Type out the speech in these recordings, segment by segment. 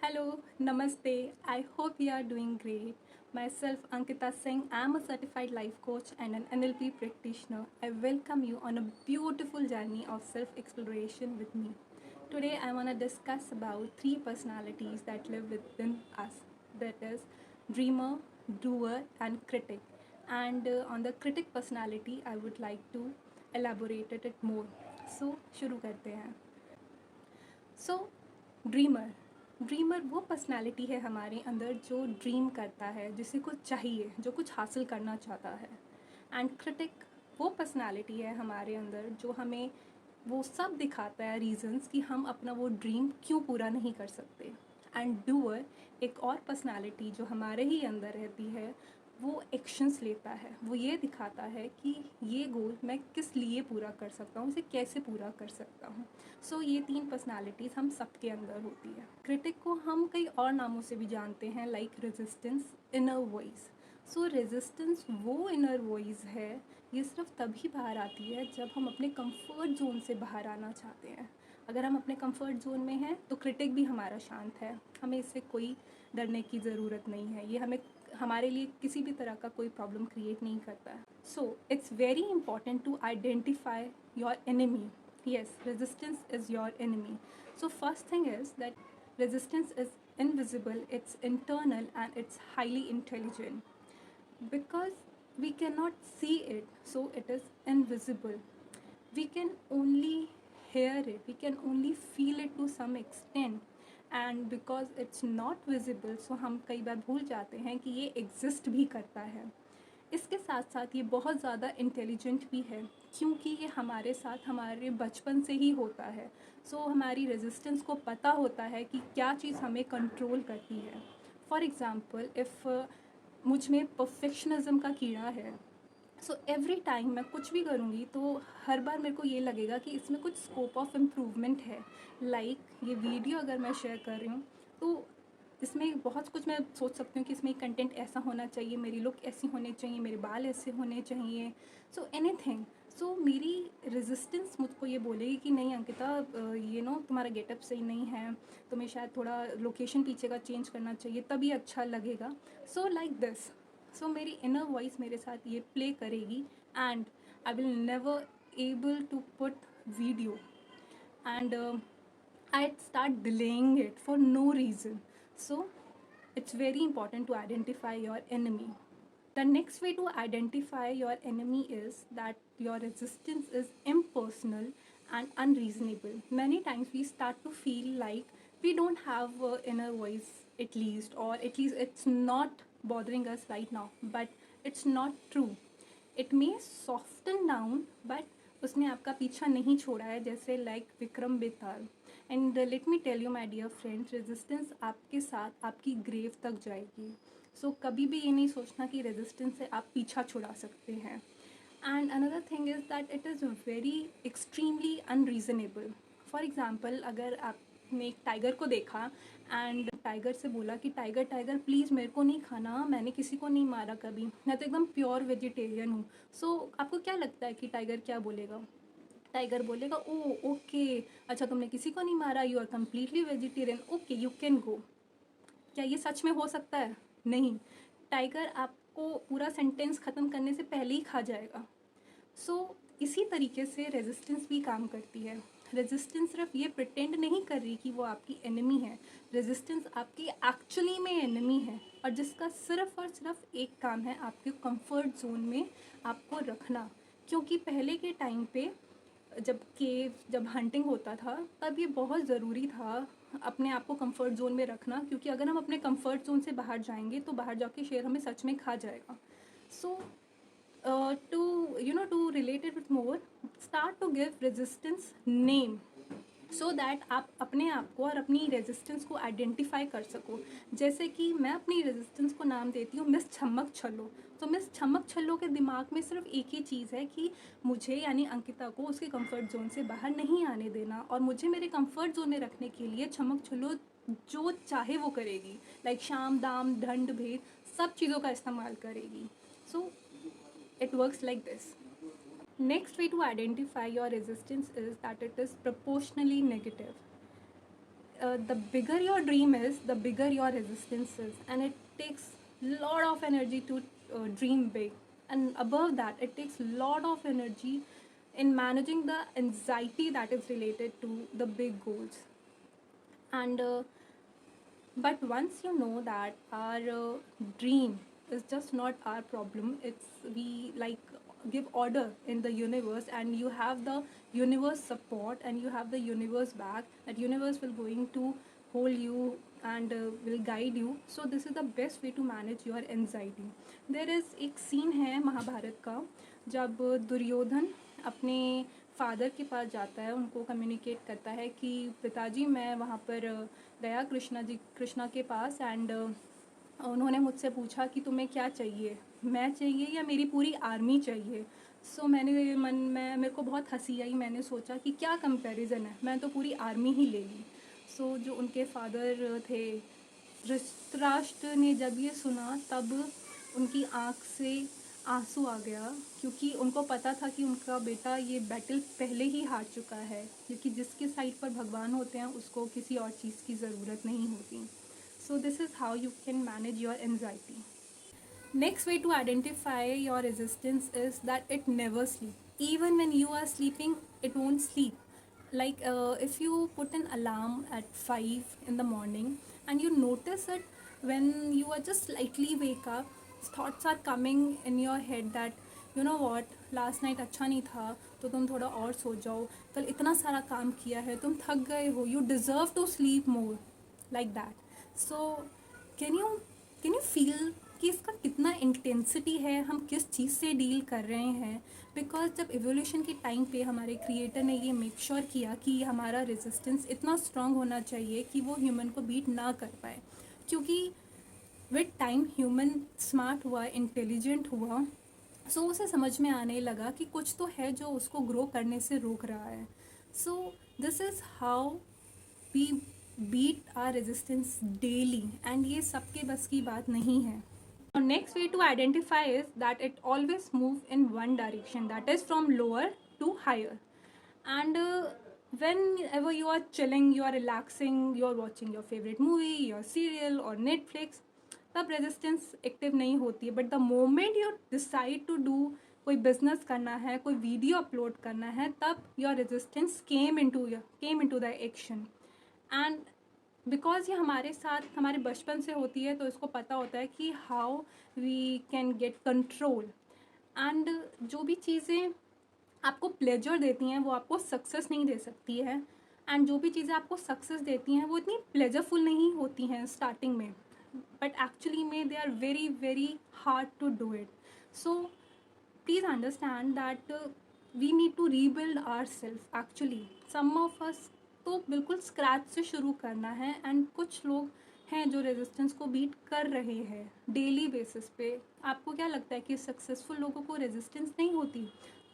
Hello, Namaste. I hope you are doing great. Myself, Ankita Singh, I am a certified life coach and an NLP practitioner. I welcome you on a beautiful journey of self exploration with me. Today, I want to discuss about three personalities that live within us, that is, dreamer, doer, and critic. And on the critic personality, I would like to elaborate it more. So, शुरू करते हैं. सो dreamer dreamer वो personality है हमारे अंदर जो dream करता है, जिसे कुछ चाहिए, जो कुछ हासिल करना चाहता है. एंड क्रिटिक वो पर्सनालिटी है हमारे अंदर जो हमें वो सब दिखाता है रीजंस कि हम अपना वो ड्रीम क्यों पूरा नहीं कर सकते. एंड डूअर एक और पर्सनालिटी जो हमारे ही अंदर रहती है, वो एक्शंस लेता है, वो ये दिखाता है कि ये गोल मैं किस लिए पूरा कर सकता हूँ, इसे कैसे पूरा कर सकता हूँ. सो ये तीन पर्सनालिटीज़ हम सबके अंदर होती है. क्रिटिक को हम कई और नामों से भी जानते हैं, लाइक रेजिस्टेंस, इनर वॉइस. सो रेजिस्टेंस वो इनर वॉइस है, ये सिर्फ तभी बाहर आती है जब हम अपने कंफर्ट जोन से बाहर आना चाहते हैं. अगर हम अपने कंफर्ट जोन में हैं तो क्रिटिक भी हमारा शांत है, हमें इससे कोई डरने की ज़रूरत नहीं है, ये हमें हमारे लिए किसी भी तरह का कोई प्रॉब्लम क्रिएट नहीं करता है. So it's very important to identify your enemy. Yes, resistance is your enemy. So first thing is that resistance is invisible, it's internal, and it's highly intelligent. Because we cannot see it, so it is invisible. We can only hear it, we can only feel it to some extent. And because it's not visible, so हम कई बार भूल जाते हैं कि ये exist भी करता है. इसके साथ साथ ये बहुत ज़्यादा इंटेलिजेंट भी है, क्योंकि ये हमारे साथ हमारे बचपन से ही होता है. सो हमारी रेजिस्टेंस को पता होता है कि क्या चीज़ हमें कंट्रोल करती है. फॉर एग्ज़ाम्पल, इफ़ मुझ में परफेक्शनिज्म का कीड़ा है, सो एवरी टाइम मैं कुछ भी करूँगी तो हर बार मेरे को ये लगेगा कि इसमें कुछ स्कोप ऑफ इम्प्रूवमेंट है. लाइक ये वीडियो अगर मैं शेयर कर रही हूँ तो इसमें बहुत कुछ मैं सोच सकती हूँ कि इसमें कंटेंट ऐसा होना चाहिए, मेरी लुक ऐसी होनी चाहिए, मेरे बाल ऐसे होने चाहिए, सो एनीथिंग. सो मेरी रेजिस्टेंस मुझको ये बोलेगी कि नहीं अंकिता, ये नो तुम्हारा गेटअप सही नहीं है, तुम्हें शायद थोड़ा लोकेशन पीछे का चेंज करना चाहिए तभी अच्छा लगेगा. So like this. सो मेरी इनर वॉइस मेरे साथ ये प्ले करेगी and I will never able to put video. And I'd start delaying it for no reason. So it's very important to identify your enemy. The next way to identify your enemy is that your resistance is impersonal and unreasonable. Many times we start to feel like we don't have an inner voice, at least, or at least it's not bothering us right now, but it's not true. It may soften down, but उसने आपका पीछा नहीं छोड़ा है, जैसे like Vikram Betal. And let me tell you my dear friends, resistance आपके साथ आपकी ग्रेव तक जाएगी. सो कभी भी ये नहीं सोचना कि रेजिस्टेंस से आप पीछा छुड़ा सकते हैं. And another thing is that it is very extremely unreasonable. For example, अगर आपने एक टाइगर को देखा एंड टाइगर से बोला कि टाइगर टाइगर प्लीज़ मेरे को नहीं खाना, मैंने किसी को नहीं मारा कभी, मैं तो एकदम प्योर वेजिटेरियन हूँ. सो आपको क्या लगता है कि टाइगर क्या बोलेगा? टाइगर बोलेगा, ओ ओके, अच्छा तुमने किसी को नहीं मारा, you are completely vegetarian, okay you can go. क्या ये सच में हो सकता है? नहीं. टाइगर आपको पूरा सेंटेंस ख़त्म करने से पहले ही खा जाएगा. सो इसी तरीके से रेजिस्टेंस भी काम करती है. रेजिस्टेंस सिर्फ ये प्रिटेंड नहीं कर रही कि वो आपकी एनिमी है, रेजिस्टेंस आपकी एक्चुअली में एनिमी है, और जिसका सिर्फ और सिर्फ एक काम है, आपके कंफर्ट जोन में आपको रखना. क्योंकि पहले के टाइम पे जब हंटिंग होता था तब ये बहुत ज़रूरी था अपने आप को कंफर्ट जोन में रखना, क्योंकि अगर हम अपने कंफर्ट जोन से बाहर जाएंगे तो बाहर जाके शेर हमें सच में खा जाएगा. सो to relate it with more, start to give resistance name, so that आप अपने आप को और अपनी रेजिस्टेंस को आइडेंटिफाई कर सको. जैसे कि मैं अपनी रेजिस्टेंस को नाम देती हूँ मिस छमक छल्लो. तो मिस छमक छल्लो के दिमाग में सिर्फ एक ही चीज़ है कि मुझे यानी अंकिता को उसके कंफर्ट जोन से बाहर नहीं आने देना, और मुझे मेरे कंफर्ट जोन में रखने के लिए छमक छल्लो जो चाहे वो करेगी, लाइक शाम दाम दंड भेद सब चीज़ों का इस्तेमाल करेगी. सो it works like this. Next way to identify your resistance is that it is proportionally negative. the bigger your dream is, the bigger your resistance is, and it takes lot of energy to dream big. And above that, it takes lot of energy in managing the anxiety that is related to the big goals. And but once you know that our dream is just not our problem, it's we like give order in the universe, and you have the universe support, and you have the universe back, that universe will going to hold you and will guide you. So this is the best way to manage your anxiety. There is एक scene है महाभारत का, जब दुर्योधन अपने father के पास जाता है, उनको communicate करता है कि पिताजी मैं वहाँ पर गया कृष्णा के पास, एंड उन्होंने मुझसे पूछा कि तुम्हें क्या चाहिए, मैं चाहिए या मेरी पूरी आर्मी चाहिए। सो मैंने मन में मेरे को बहुत हंसी आई, मैंने सोचा कि क्या कंपैरिजन है, मैं तो पूरी आर्मी ही ले ली। सो जो उनके फादर थे धृतराष्ट्र ने जब ये सुना, तब उनकी आँख से आंसू आ गया, क्योंकि उनको पता था कि उनका बेटा ये बैटल पहले ही हार चुका है, क्योंकि जिसके साइड पर भगवान होते हैं उसको किसी और चीज़ की ज़रूरत नहीं होती। सो this is how you can manage your anxiety. Next way to identify your resistance is that it never sleeps. Even when you are sleeping, it won't sleep. Like if you put an alarm at 5 in the morning and you notice it when you are just slightly wake up, thoughts are coming in your head that you know what, last night अच्छा नहीं था तो तुम थोड़ा और सो जाओ, कल इतना सारा काम किया है, तुम थक गए हो, you deserve to sleep more, like that. So can you feel कि इसका कितना इंटेंसिटी है, हम किस चीज़ से डील कर रहे हैं? बिकॉज जब एवोल्यूशन के टाइम पे हमारे क्रिएटर ने ये मेक श्योर किया कि हमारा रेजिस्टेंस इतना स्ट्रांग होना चाहिए कि वो ह्यूमन को बीट ना कर पाए, क्योंकि विद टाइम ह्यूमन स्मार्ट हुआ, इंटेलिजेंट हुआ, सो उसे समझ में आने लगा कि कुछ तो है जो उसको ग्रो करने से रोक रहा है. So this is how we beat our resistance daily, and ये सबके बस की बात नहीं है. Our next way to identify is that it always moves in one direction, that is from lower to higher. And whenever you are chilling, you are relaxing, you are watching your favorite movie, your serial or Netflix, तब resistance active नहीं होती है. But the moment you decide to do, कोई business करना है, कोई video upload करना है, तब your resistance came into the action. And because ये हमारे साथ हमारे बचपन से होती है, तो इसको पता होता है कि how we can get control. And जो भी चीज़ें आपको प्लेजर देती हैं वो आपको सक्सेस नहीं दे सकती है, एंड जो भी चीज़ें आपको सक्सेस देती हैं वो इतनी प्लेजरफुल नहीं होती हैं स्टार्टिंग में, बट एक्चुअली में they are very very hard to do it. So please understand that we need to rebuild our self. Actually some of us तो बिल्कुल स्क्रैच से शुरू करना है, एंड कुछ लोग हैं जो रेजिस्टेंस को बीट कर रहे हैं डेली बेसिस पे. आपको क्या लगता है कि सक्सेसफुल लोगों को रेजिस्टेंस नहीं होती?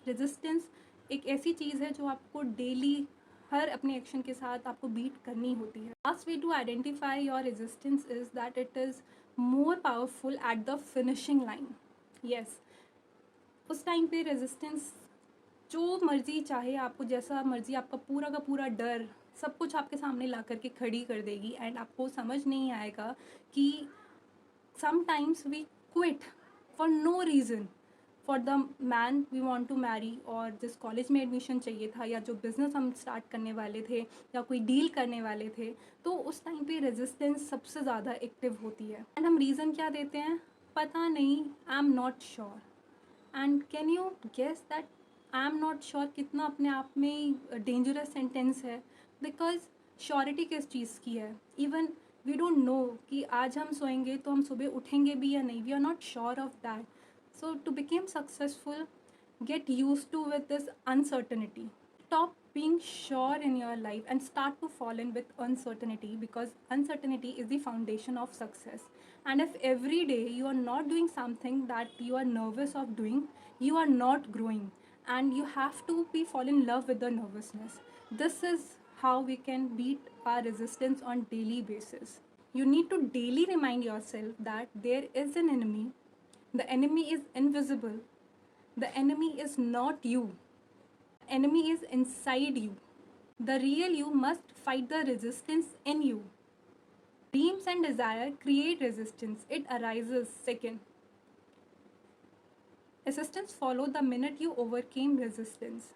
रेजिस्टेंस एक ऐसी चीज़ है जो आपको डेली हर अपने एक्शन के साथ आपको बीट करनी होती है. Last way to identify your resistance is that it is more powerful at the finishing line. Yes, उस टाइम पे रेजिस्टेंस जो मर्ज़ी चाहे, आपको जैसा मर्ज़ी, आपका पूरा का पूरा डर सब कुछ आपके सामने ला करके खड़ी कर देगी, एंड आपको समझ नहीं आएगा कि sometimes we quit for no reason, for the man we want to marry, और जिस कॉलेज में एडमिशन चाहिए था, या जो बिज़नेस हम स्टार्ट करने वाले थे, या कोई डील करने वाले थे, तो उस टाइम पे रेजिस्टेंस सबसे ज़्यादा एक्टिव होती है. एंड हम रीज़न क्या देते हैं? पता नहीं, I am not sure. And can you guess that I am not sure कितना अपने आप में डेंजरस सेंटेंस है? बिकॉज श्योरिटी किस चीज़ की है? इवन वी डोंट नो कि आज हम सोएंगे तो हम सुबह उठेंगे भी या नहीं. We are not sure of that. So to became successful, get used to with this uncertainty. Stop being sure in your life and start to fall in with uncertainty, because uncertainty is the foundation of success. And if every day you are not doing something that you are nervous of doing, you are not growing, and you have to be fall in love with the nervousness. This is how we can beat our resistance on daily basis. You need to daily remind yourself that there is an enemy. The enemy is invisible. The enemy is not you. Enemy is inside you. The real you must fight the resistance in you. Dreams and desire create resistance, it arises second. Assistance follow the minute you overcame resistance.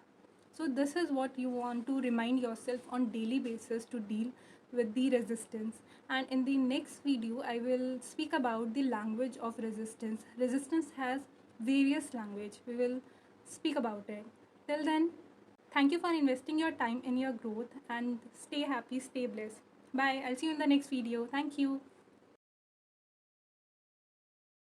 So this is what you want to remind yourself on daily basis to deal with the resistance. And in the next video, I will speak about the language of resistance. Resistance has various language. We will speak about it. Till then, thank you for investing your time in your growth and stay happy, stay blessed. Bye. I'll see you in the next video. Thank you.